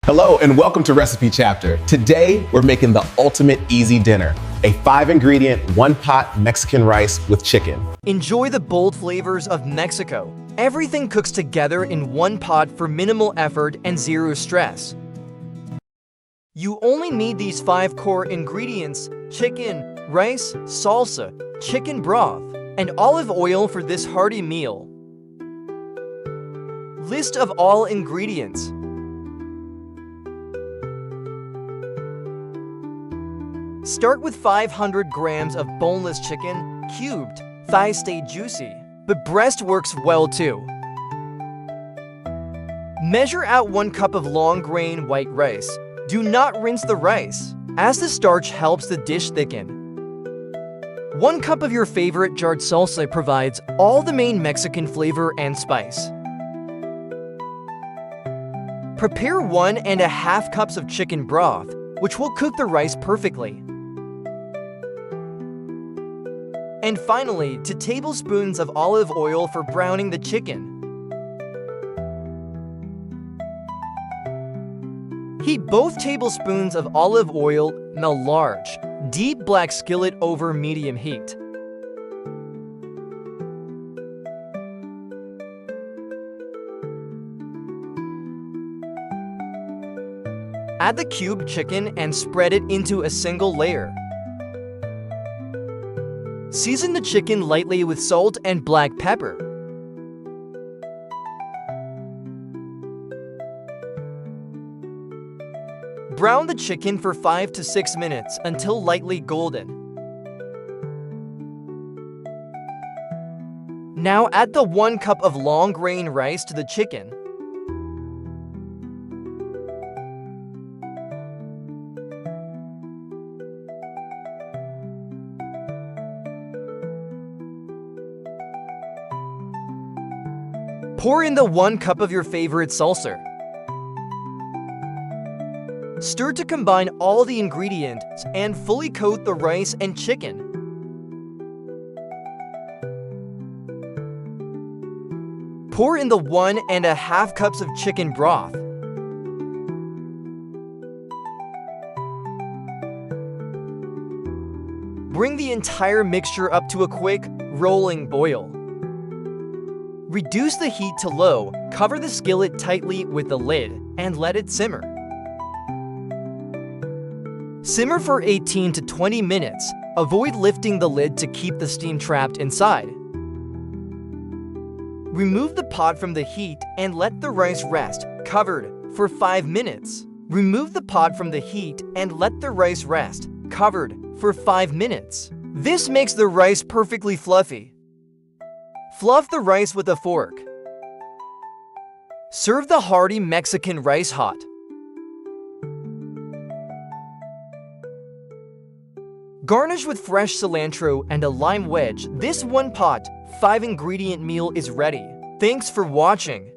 Hello and welcome to Recipe Chapter. Today, we're making the ultimate easy dinner, a 5-ingredient, 1-pot Mexican rice with chicken. Enjoy the bold flavors of Mexico. Everything cooks together in one pot for minimal effort and zero stress. You only need these 5 core ingredients: chicken, rice, salsa, chicken broth, and olive oil for this hearty meal. List of all ingredients. Start with 500 grams of boneless chicken, cubed. Thighs stay juicy, but breast works well too. Measure out 1 cup of long-grain white rice. Do not rinse the rice, as the starch helps the dish thicken. 1 cup of your favorite jarred salsa provides all the main Mexican flavor and spice. Prepare 1.5 cups of chicken broth, which will cook the rice perfectly. And finally, 2 tablespoons of olive oil for browning the chicken. Heat both tablespoons of olive oil in a large, deep black skillet over medium heat. Add the cubed chicken and spread it into a single layer. Season the chicken lightly with salt and black pepper. Brown the chicken for 5 to 6 minutes until lightly golden. Now add the 1 cup of long-grain rice to the chicken. Pour in the 1 cup of your favorite salsa. Stir to combine all the ingredients and fully coat the rice and chicken. Pour in the 1.5 cups of chicken broth. Bring the entire mixture up to a quick, rolling boil. Reduce the heat to low, cover the skillet tightly with the lid, and let it simmer. Simmer for 18 to 20 minutes. Avoid lifting the lid to keep the steam trapped inside. Remove the pot from the heat and let the rice rest, covered, for 5 minutes. Remove the pot from the heat and let the rice rest, covered, for 5 minutes. This makes the rice perfectly fluffy. Fluff the rice with a fork. Serve the hearty Mexican rice hot. Garnish with fresh cilantro and a lime wedge. This 1-pot, 5-ingredient meal is ready. Thanks for watching.